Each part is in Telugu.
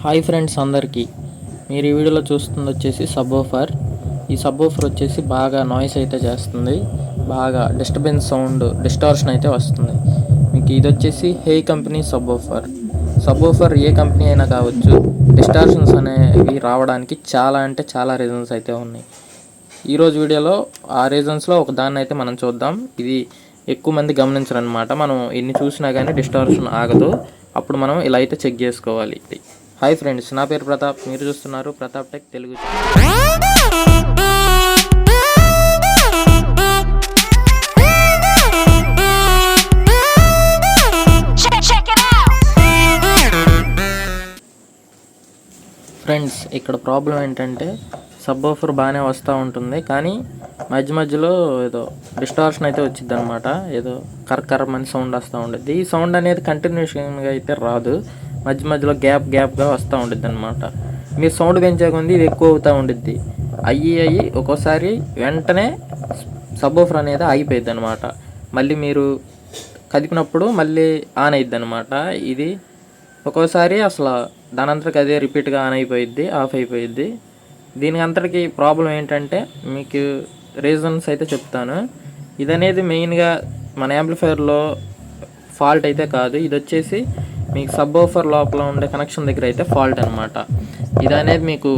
హాయ్ ఫ్రెండ్స్ అందరికీ, మీరు ఈ వీడియోలో చూస్తుంది వచ్చేసి సబ్వూఫర్. ఈ సబ్వూఫర్ వచ్చేసి బాగా నాయిస్ అయితే చేస్తుంది, బాగా డిస్టర్బెన్స్ సౌండ్ డిస్టార్షన్ అయితే వస్తుంది. మీకు ఇది వచ్చేసి హే కంపెనీ సబ్వూఫర్. సబ్వూఫర్ ఏ కంపెనీ అయినా కావచ్చు, డిస్టార్షన్స్ అనేవి రావడానికి చాలా రీజన్స్ అయితే ఉన్నాయి. ఈరోజు వీడియోలో ఆ రీజన్స్లో ఒక దాన్ని అయితే మనం చూద్దాం. ఇది ఎక్కువ మంది గమనించరు అనమాట. మనం ఎన్ని చూసినా కానీ డిస్టార్షన్ ఆగదు. అప్పుడు మనం ఇలా అయితే చెక్ చేసుకోవాలి. హాయ్ ఫ్రెండ్స్, నా పేరు ప్రతాప్, మీరు చూస్తున్నారు Pratap tech Telugu channel. Friends, ఇక్కడ ప్రాబ్లం ఏంటంటే సబ్వూఫర్ బాగానే వస్తూ ఉంటుంది, కానీ మధ్యలో ఏదో డిస్టార్షన్ అయితే వచ్చింది అనమాట. ఏదో కర్రమని సౌండ్ వస్తూ ఉంటుంది. ఈ సౌండ్ అనేది కంటిన్యూషన్గా అయితే రాదు, మధ్యలో గ్యాప్గా వస్తూ ఉంటుంది అనమాట. మీరు సౌండ్ పెంచే కొద్దీ ఇది ఎక్కువ అవుతూ ఉంటుంది. అయ్యి ఒక్కోసారి వెంటనే సబ్వూఫర్ అనేది ఆగిపోయింది అనమాట. మళ్ళీ మీరు కదిపినప్పుడు మళ్ళీ ఆన్ అయిద్ది అనమాట. ఇది ఒక్కోసారి అసలు దానంతటికి అదే రిపీట్గా ఆన్ అయిపోయిద్ది, ఆఫ్ అయిపోయిద్ది. దీనికి అంతటికి ప్రాబ్లం ఏంటంటే మీకు రీజన్స్ అయితే చెప్తాను. ఇది అనేది మెయిన్గా మన యాంప్లిఫైయర్లో ఫాల్ట్ అయితే కాదు. ఇది వచ్చేసి మీకు సబ్వూఫర్ లోపల ఉండే కనెక్షన్ దగ్గర అయితే ఫాల్ట్ అనమాట. ఇది అనేది మీకు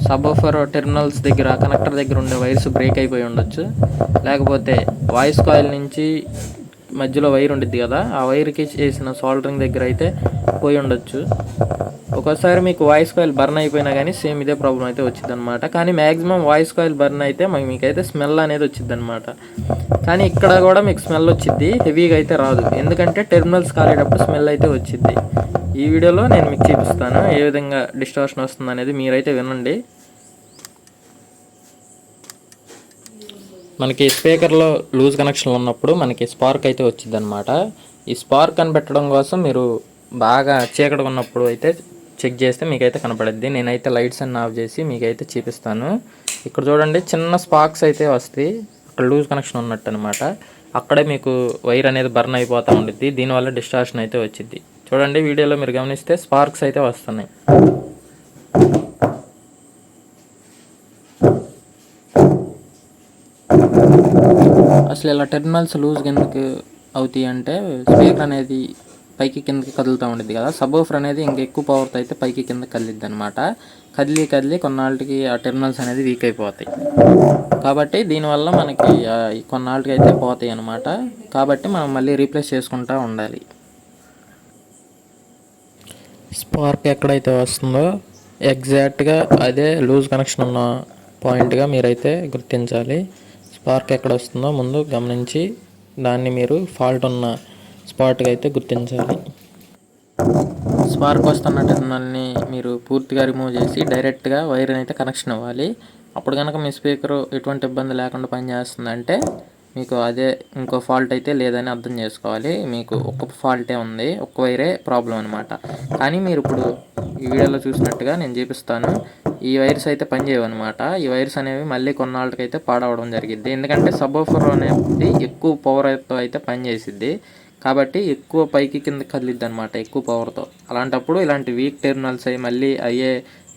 సబ్వూఫర్ టెర్మినల్స్ దగ్గర, కనెక్టర్ దగ్గర ఉండే వైర్స్ బ్రేక్ అయిపోయి ఉండొచ్చు, లేకపోతే వాయిస్ కాయిల్ నుంచి మధ్యలో వైర్ ఉండిద్ది కదా, ఆ వైర్కి చేసిన సోల్డరింగ్ దగ్గర అయితే పోయి ఉండొచ్చు. ఒక్కోసారి మీకు వాయిస్ కాయిల్ బర్న్ అయిపోయినా కానీ సేమ్ ఇదే ప్రాబ్లం అయితే వచ్చింది అనమాట. కానీ మ్యాక్సిమం వాయిస్ కాయిల్ బర్న్ అయితే మీకైతే స్మెల్ అనేది వచ్చింది అనమాట. కానీ ఇక్కడ కూడా మీకు స్మెల్ వచ్చింది, హెవీగా అయితే రాదు, ఎందుకంటే టెర్మినల్స్ కాలేటప్పుడు స్మెల్ అయితే వచ్చింది. ఈ వీడియోలో నేను మీకు చూపిస్తాను ఏ విధంగా డిస్టార్షన్ వస్తుంది అనేది, మీరైతే వినండి. మనకి స్పీకర్లో లూజ్ కనెక్షన్ ఉన్నప్పుడు మనకి స్పార్క్ అయితే వచ్చింది అనమాట. ఈ స్పార్క్ కనిపెట్టడం కోసం మీరు బాగా చీకటి ఉన్నప్పుడు అయితే చెక్ చేస్తే మీకైతే కనపడుద్ది. నేనైతే లైట్స్ అన్ని ఆఫ్ చేసి మీకైతే చూపిస్తాను. ఇక్కడ చూడండి, చిన్న స్పార్క్స్ అయితే వస్తాయి, అక్కడ లూజ్ కనెక్షన్ ఉన్నట్టు అనమాట. అక్కడే మీకు వైర్ అనేది బర్న్ అయిపోతూ ఉండిద్ది, దీనివల్ల డిస్టార్షన్ అయితే వచ్చింది. చూడండి, వీడియోలో మీరు గమనిస్తే స్పార్క్స్ అయితే వస్తున్నాయి. అసలు ఇలా టెర్మినల్స్ లూజ్ ఎందుకు అవుతాయి అంటే, స్పీకర్ అనేది పైకి కిందకి కదులుతూ ఉంటుంది కదా, సబ్వూఫర్ అనేది ఇంకా ఎక్కువ పవర్తో అయితే పైకి కింద కదిలిద్ది అనమాట. కదిలి కొన్నాళ్ళకి ఆ టెర్మినల్స్ అనేది వీక్ అయిపోతాయి. కాబట్టి దీనివల్ల మనకి కొన్నాళ్ళకి అయితే పోతాయి అనమాట. కాబట్టి మనం మళ్ళీ రీప్లేస్ చేసుకుంటూ ఉండాలి. స్పార్క్ ఎక్కడైతే వస్తుందో ఎగ్జాక్ట్గా అదే లూజ్ కనెక్షన్ ఉన్న పాయింట్గా మీరైతే గుర్తించాలి. స్పార్క్ ఎక్కడ వస్తుందో ముందు గమనించి దాన్ని మీరు ఫాల్ట్ ఉన్న స్పాట్గా అయితే గుర్తించాలి. స్పార్క్ వస్తున్న టెర్మినల్ని మీరు పూర్తిగా రిమూవ్ చేసి డైరెక్ట్గా వైర్ అయితే కనెక్షన్ ఇవ్వాలి. అప్పుడు కనుక మీ స్పీకర్ ఎటువంటి ఇబ్బంది లేకుండా పనిచేస్తుందంటే మీకు అదే ఇంకో ఫాల్ట్ అయితే లేదని అర్థం చేసుకోవాలి. మీకు ఒక్క ఫాల్టే ఉంది, ఒక్క వైరే ప్రాబ్లం అనమాట. కానీ మీరు ఇప్పుడు ఈ వీడియోలో చూసినట్టుగా నేను చూపిస్తాను, ఈ వైర్స్ అయితే పనిచేయవు అనమాట. ఈ వైర్స్ అనేవి మళ్ళీ కొన్నాళ్ళకైతే పాడవడం జరిగిద్ది, ఎందుకంటే సబ్వూఫర్ అనేది ఎక్కువ పవర్తో అయితే పనిచేసిద్ది. కాబట్టి ఎక్కువ పైకి కింద కదిలిద్ది అనమాట, ఎక్కువ పవర్తో. అలాంటప్పుడు ఇలాంటి వీక్ టెర్మినల్స్ అవి మళ్ళీ అయ్యే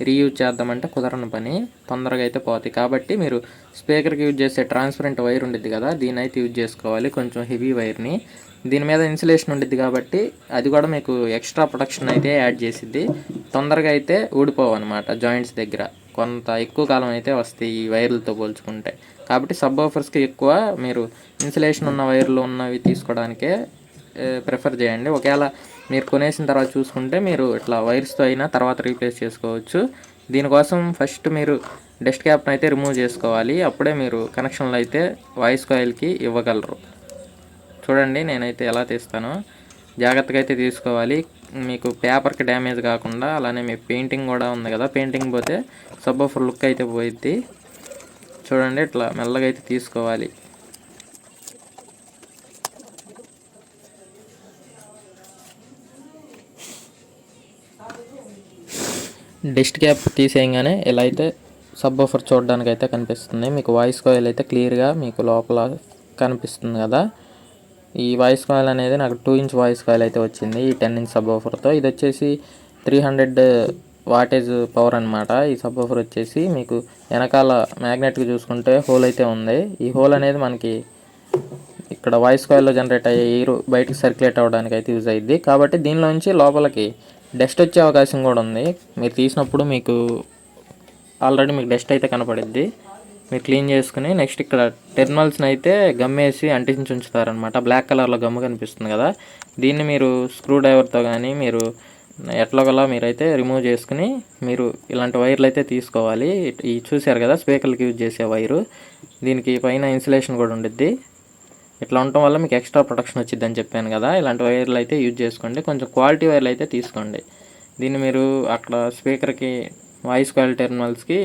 రీయూజ్ చేద్దామంటే కుదరని పని, తొందరగా అయితే పోతాయి. కాబట్టి మీరు స్పీకర్కి యూజ్ చేసే ట్రాన్స్పరెంట్ వైర్ ఉండిద్ది కదా, దీని అయితే యూజ్ చేసుకోవాలి, కొంచెం హెవీ వైర్ని. దీని మీద ఇన్సులేషన్ ఉండిద్ది కాబట్టి అది కూడా మీకు ఎక్స్ట్రా ప్రొటెక్షన్ అయితే యాడ్ చేసిద్ది. తొందరగా అయితే ఊడిపోవు అనమాట జాయింట్స్ దగ్గర, కొంత ఎక్కువ కాలం అయితే వస్తాయి ఈ వైర్లతో పోల్చుకుంటే. కాబట్టి సబ్వూఫర్స్కి ఎక్కువ మీరు ఇన్సులేషన్ ఉన్న వైర్లు ఉన్నవి తీసుకోవడానికే ప్రిఫర్ చేయండి. ఒకవేళ మీరు కొనేసిన తర్వాత చూసుకుంటే మీరు ఇట్లా వైర్స్తో అయినా తర్వాత రీప్లేస్ చేసుకోవచ్చు. దీనికోసం ఫస్ట్ మీరు డస్ట్ క్యాప్ని అయితే రిమూవ్ చేసుకోవాలి, అప్పుడే మీరు కనెక్షన్లు అయితే వాయిస్ కాయిల్కి ఇవ్వగలరు. చూడండి, నేనైతే ఎలా తీస్తానో జాగ్రత్తగా అయితే తీసుకోవాలి, మీకు పేపర్కి డ్యామేజ్ కాకుండా. అలానే మీ పెయింటింగ్ కూడా ఉంది కదా, పెయింటింగ్ పోతే సబ్వూఫర్ లుక్ అయితే పోయిద్ది. చూడండి, ఇట్లా మెల్లగా అయితే తీసుకోవాలి. డస్ట్ క్యాప్ తీసేయగానే ఇలా అయితే సబ్వూఫర్ చూడడానికి అయితే కనిపిస్తుంది. మీకు వాయిస్ కాయిల్ అయితే క్లియర్గా మీకు లోపల కనిపిస్తుంది కదా. ఈ వాయిస్ కాయిల్ అనేది నాకు 2 ఇంచ్ వాయిస్ కాయిల్ అయితే వచ్చింది ఈ 10 ఇంచ్ సబ్వూఫర్తో. ఇది వచ్చేసి 300 వాటేజ్ పవర్ అనమాట. ఈ సబ్‌వూఫర్ వచ్చేసి మీకు వెనకాల మ్యాగ్నెట్‌కి చూసుకుంటే హోల్ అయితే ఉంది. ఈ హోల్ అనేది మనకి ఇక్కడ వాయిస్ కాయిల్లో జనరేట్ అయ్యే ఎయిర్ బయటకి సర్క్యులేట్ అవ్వడానికి అయితే యూజ్ అయ్యిద్ది. కాబట్టి దీనిలోంచి లోపలికి డస్ట్ వచ్చే అవకాశం కూడా ఉంది. మీరు తీసినప్పుడు మీకు ఆల్రెడీ మీకు డస్ట్ అయితే కనపడిద్ది. మీరు క్లీన్ చేసుకుని నెక్స్ట్ ఇక్కడ టెర్మినల్స్ని అయితే గమ్మేసి అంటించి ఉంచుతారనమాట. బ్లాక్ కలర్లో గమ్ము కనిపిస్తుంది కదా, దీన్ని మీరు స్క్రూ డ్రైవర్తో కానీ మీరు ఎట్లాగోలా మీరైతే రిమూవ్ చేసుకుని మీరు ఇలాంటి వైర్లు అయితే తీసుకోవాలి. ఈ చూశారు కదా స్పీకర్లకి యూజ్ చేసే వైరు, దీనికి పైన ఇన్సులేషన్ కూడా ఉండిద్ది. ఇట్లా ఉండటం వల్ల మీకు ఎక్స్ట్రా ప్రొటెక్షన్ వచ్చింది అని చెప్పాను కదా. ఇలాంటి వైర్లు అయితే యూజ్ చేసుకోండి, కొంచెం క్వాలిటీ వైర్లు అయితే తీసుకోండి. దీన్ని మీరు అక్కడ స్పీకర్కి వాయిస్ కాయిల్ టెర్మినల్స్కి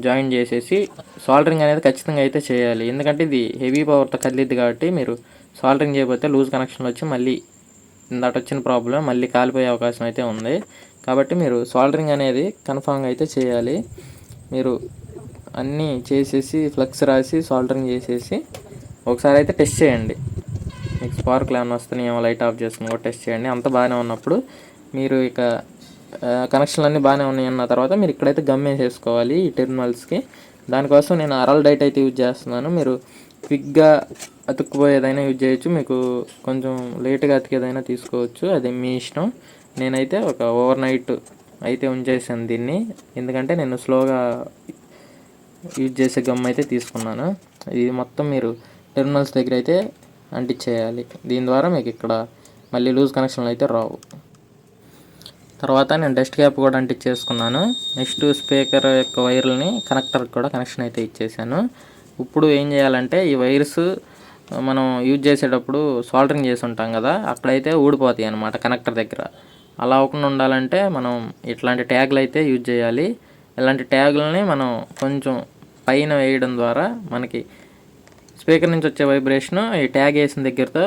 జాయిన్ చేసేసి సాల్డరింగ్ అనేది ఖచ్చితంగా అయితే చేయాలి. ఎందుకంటే ఇది హెవీ పవర్తో కదిలిద్ది కాబట్టి మీరు సాల్డరింగ్ చేయకపోతే లూజ్ కనెక్షన్లు వచ్చి మళ్ళీ ఇందాట వచ్చిన ప్రాబ్లం మళ్ళీ కాలిపోయే అవకాశం అయితే ఉంది. కాబట్టి మీరు సాల్డరింగ్ అనేది కన్ఫామ్గా అయితే చేయాలి. మీరు అన్నీ చేసేసి ఫ్లక్స్ రాసి సాల్డరింగ్ చేసేసి ఒకసారి అయితే టెస్ట్ చేయండి. మీకు స్పార్క్లు ఏమైనా వస్తున్నాయేమో లైట్ ఆఫ్ చేసుకుని కూడా టెస్ట్ చేయండి. అంత బాగానే ఉన్నప్పుడు మీరు ఇక కనెక్షన్లు అన్నీ బాగానే ఉన్నాయి అన్న తర్వాత మీరు ఇక్కడైతే గమ్ వేసేసుకోవాలి ఈ టెర్మినల్స్కి. దానికోసం నేను అరల్ డైట్ అయితే యూజ్ చేస్తున్నాను. మీరు క్విక్గా అతుక్కుపోయేదైనా యూజ్ చేయొచ్చు, మీకు కొంచెం లేట్గా అతికేదైనా తీసుకోవచ్చు, అది మీ ఇష్టం. నేనైతే ఒక ఓవర్ నైట్ అయితే ఉంచేసాను దీన్ని, ఎందుకంటే నేను స్లోగా యూజ్ చేసే గమ్ అయితే తీసుకున్నాను. ఇది మొత్తం మీరు టెర్మినల్స్ దగ్గర అయితే అంటించేయాలి. దీని ద్వారా మీకు ఇక్కడ మళ్ళీ లూజ్ కనెక్షన్లు అయితే రావు. తర్వాత నేను డస్ట్ క్యాప్ కూడా అంటించేసుకున్నాను. నెక్స్ట్ స్పీకర్ యొక్క వైర్లని కనెక్టర్కి కూడా కనెక్షన్ అయితే ఇచ్చేసాను. ఇప్పుడు ఏం చేయాలంటే ఈ వైర్స్ మనం యూజ్ చేసేటప్పుడు సాల్డరింగ్ చేసి ఉంటాం కదా, అక్కడైతే ఊడిపోతాయి అన్నమాట కనెక్టర్ దగ్గర. అలా అవ్వకుండా ఉండాలంటే మనం ఇట్లాంటి ట్యాగ్లు అయితే యూజ్ చేయాలి. ఇలాంటి ట్యాగులని మనం కొంచెం పైన వేయడం ద్వారా మనకి స్పీకర్ నుంచి వచ్చే వైబ్రేషన్ ఈ ట్యాగ్ వేసిన దగ్గరతో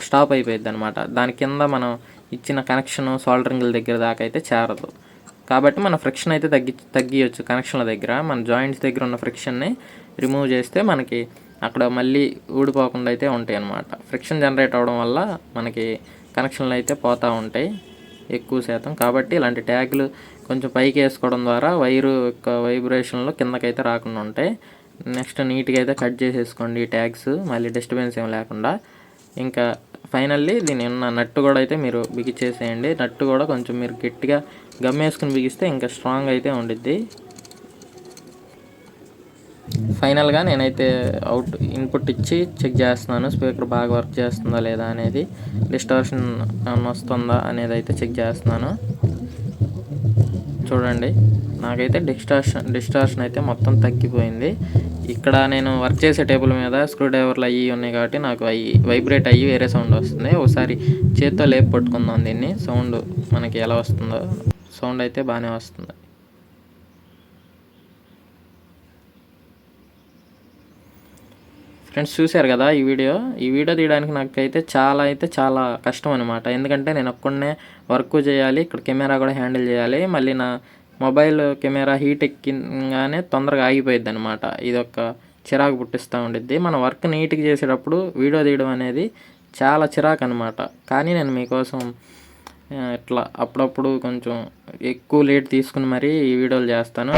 స్టాప్ అయిపోయింది అనమాట. దాని కింద మనం ఇచ్చిన కనెక్షన్ సాల్డరింగ్ల దగ్గర దాకా అయితే చేరదు. కాబట్టి మన ఫ్రిక్షన్ అయితే తగ్గియచ్చు కనెక్షన్ల దగ్గర. మన జాయింట్స్ దగ్గర ఉన్న ఫ్రిక్షన్ని రిమూవ్ చేస్తే మనకి అక్కడ మళ్ళీ ఊడిపోకుండా అయితే ఉంటాయి అన్నమాట. ఫ్రిక్షన్ జనరేట్ అవ్వడం వల్ల మనకి కనెక్షన్లు అయితే పోతూ ఉంటాయి ఎక్కువ శాతం. కాబట్టి ఇలాంటి ట్యాగులు కొంచెం పైకి వేసుకోవడం ద్వారా వైరు యొక్క వైబ్రేషన్లు కిందకైతే రాకుండా ఉంటాయి. నెక్స్ట్ నీట్గా అయితే కట్ చేసేసుకోండి ఈ ట్యాగ్స్, మళ్ళీ డిస్టర్బెన్స్ ఏం లేకుండా. ఇంకా ఫైనల్లీ దీని ఉన్న నట్టు కూడా అయితే మీరు బిగిచేసేయండి. నట్టు కూడా కొంచెం మీరు గట్టిగా గమ్మేసుకుని బిగిస్తే ఇంకా స్ట్రాంగ్ అయితే ఉండిద్ది. ఫైనల్గా నేనైతే ఇన్పుట్ ఇచ్చి చెక్ చేస్తున్నాను స్పీకర్ బాగా వర్క్ చేస్తుందా లేదా అనేది, డిస్టార్షన్ ఏమన్నా వస్తుందా అనేది అయితే చెక్ చేస్తున్నాను. చూడండి నాకైతే డిస్టార్షన్ అయితే మొత్తం తగ్గిపోయింది. ఇక్కడ నేను వర్క్ చేసే టేబుల్ మీద స్క్రూ డ్రైవర్లు అవి ఉన్నాయి కాబట్టి నాకు అవి వైబ్రేట్ అయ్యి వేరే సౌండ్ వస్తుంది. ఒకసారి చేత్తో లేపు పట్టుకుందాం దీన్ని, సౌండ్ మనకి ఎలా వస్తుందో. సౌండ్ అయితే బాగానే వస్తుంది. ఫ్రెండ్స్ చూశారు కదా ఈ వీడియో తీయడానికి నాకైతే చాలా కష్టం అనమాట. ఎందుకంటే నేను ఒక్కడనే వర్క్ చేయాలి, ఇక్కడ కెమెరా కూడా హ్యాండిల్ చేయాలి. మళ్ళీ నా మొబైల్ కెమెరా హీట్ ఎక్కిగానే తొందరగా ఆగిపోయిద్ది అనమాట. ఇది ఒక చిరాకు పుట్టిస్తూ ఉండిద్ది. మన వర్క్ నీట్గా చేసేటప్పుడు వీడియో తీయడం అనేది చాలా చిరాకు అనమాట. కానీ నేను మీకోసం ఇట్లా అప్పుడప్పుడు కొంచెం ఎక్కువ లేట్ తీసుకుని మరీ ఈ వీడియోలు చేస్తాను.